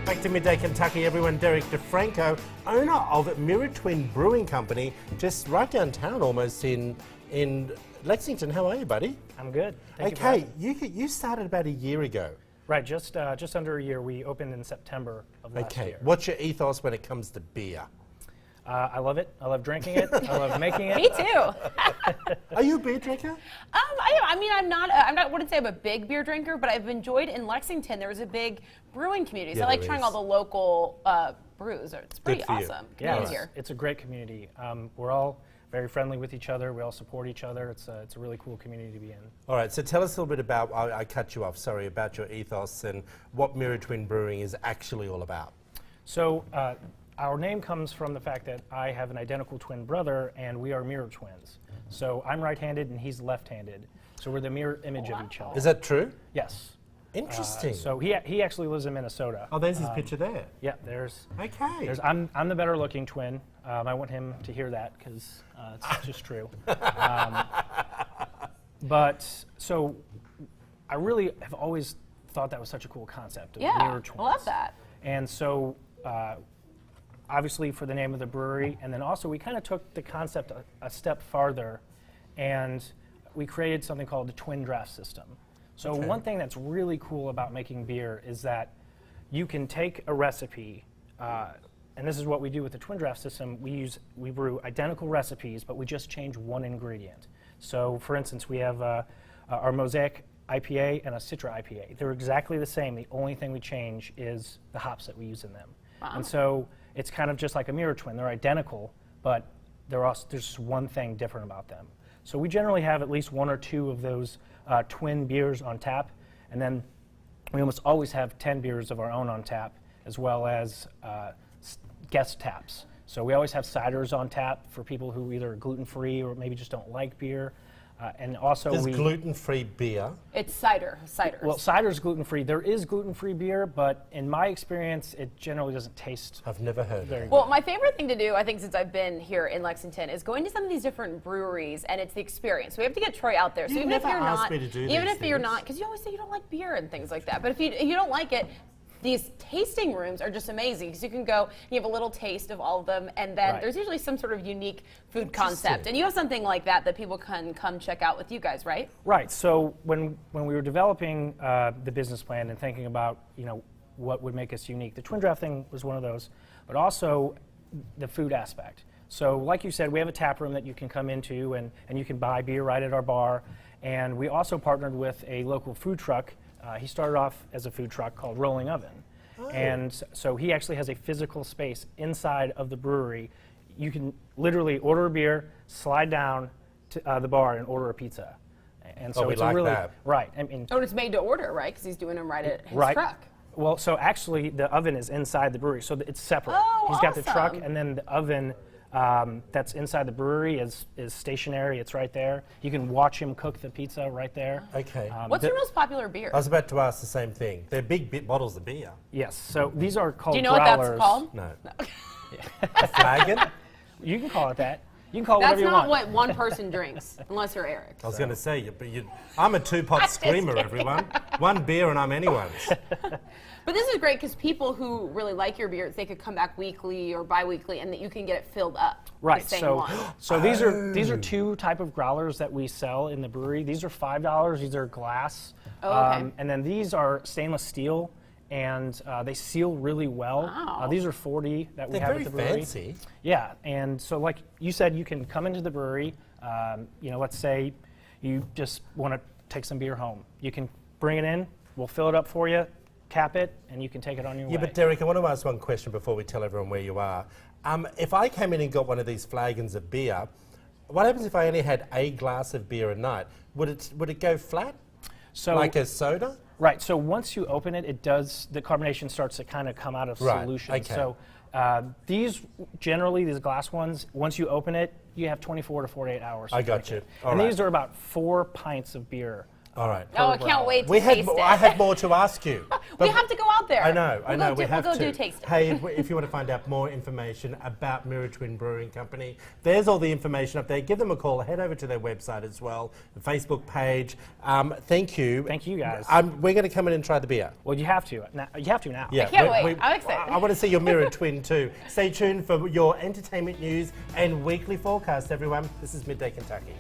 Back to Midday Kentucky, everyone. Derek DeFranco, owner of Twins Brewing Company, just right downtown almost in Lexington. How are you, buddy? I'm good. Okay, you started about a year ago. Right, just under a year. We opened in September of last year. Okay, what's your ethos when it comes to beer? I love it. I love drinking it. I love making it. Me too. Are you a beer drinker? I'm not. I wouldn't say I'm a big beer drinker, but I've enjoyed in Lexington. There was a big brewing community, so I like trying all the local brews. It's pretty awesome. Yeah, it's a great community. We're all very friendly with each other. We all support each other. It's a really cool community to be in. All right, so tell us a little bit about, I cut you off, sorry, about your ethos and what Twin Brewing is actually all about. So our name comes from the fact that I have an identical twin brother, and we are mirror twins. So I'm right-handed and he's left-handed. So we're the mirror image of each other. Is that true? Yes. Interesting. So he actually lives in Minnesota. Oh, there's his picture there. Yeah, there's. Okay. I'm the better-looking twin. I want him to hear that because it's just true. But so I really have always thought that was such a cool concept of mirror twins. I love that. And so obviously for the name of the brewery, and then also we kind of took the concept a step farther, and we created something called the twin draft system. So one thing that's really cool about making beer is that you can take a recipe, and this is what we do with the twin draft system. We brew identical recipes, but we just change one ingredient. So for instance, we have our Mosaic IPA and a Citra IPA. They're exactly the same. The only thing we change is the hops that we use in them. Wow. And so it's kind of just like a mirror twin. They're identical, but there's just one thing different about them. So we generally have at least one or two of those twin beers on tap, and then we almost always have 10 beers of our own on tap, as well as guest taps. So we always have ciders on tap for people who either are gluten-free or maybe just don't like beer. And also there's gluten-free beer. It's cider. Ciders. Well, cider's gluten-free. There is gluten-free beer, but in my experience, it generally doesn't taste. I've never heard of it. Well, my favorite thing to do, I think, since I've been here in Lexington, is going to some of these different breweries, and it's the experience. We have to get Troy out there. So even if you're not, because you always say you don't like beer and things like that. But if you don't like it, these tasting rooms are just amazing because you can go, you have a little taste of all of them, and then there's usually some sort of unique food concept. And you have something like that people can come check out with you guys, right? Right. So when we were developing the business plan and thinking about what would make us unique, the twin draft thing was one of those, but also the food aspect. So like you said, we have a tap room that you can come into and you can buy beer right at our bar, and we also partnered with a local food truck. He started off as a food truck called Rolling Oven. Oh. And so he actually has a physical space inside of the brewery. You can literally order a beer, slide down to the bar, and order a pizza. And so it's that. Right. I mean, it's made to order, right? Because he's doing them right at his truck. Well, so actually the oven is inside the brewery, so it's separate. Oh, he's got the truck, and then the oven that's inside the brewery is stationary. It's right there. You can watch him cook the pizza right there. Okay. What's your most popular beer? I was about to ask the same thing. They're big bottles of beer. Yes. So these are called Do you know Growlers. what that's called? No. A flagon? You can call it that. You can call it whatever you want. That's not what one person drinks, unless you're Eric. I was going to say, I'm a two-pot screamer, everyone. One beer and I'm anyone's. But this is great because people who really like your beers, they could come back weekly or bi-weekly, and that you can get it filled up. Right. The same one. So these are two type of growlers that we sell in the brewery. These are $5. These are glass. Oh, okay. And then these are stainless steel, and they seal really well. Wow. These are 40 that we have at the brewery. They're very fancy. Yeah, and so like you said, you can come into the brewery. Let's say you just want to take some beer home. You can bring it in. We'll fill it up for you, cap it, and you can take it on your way. Yeah, but Derek, I want to ask one question before we tell everyone where you are. If I came in and got one of these flagons of beer, what happens if I only had a glass of beer a night? Would it go flat? So like a soda? Right. So once you open it, the carbonation starts to kind of come out of solution. Okay. So these glass ones, once you open it, you have 24 to 48 hours. I got you. And these are about 4 pints of beer All right. Oh, I can't wait to taste it. I have more to ask you. We have to go out there. I know. We have we'll to. go do tasting. Hey, if you want to find out more information about Mirror Twin Brewing Company, there's all the information up there. Give them a call. Head over to their website as well, the Facebook page. Thank you. Thank you, guys. We're going to come in and try the beer. Well, you have to. You have to now. Yeah, I can't wait. I'm excited. I want to see your Mirror Twin too. Stay tuned for your entertainment news and weekly forecast, everyone. This is Midday Kentucky.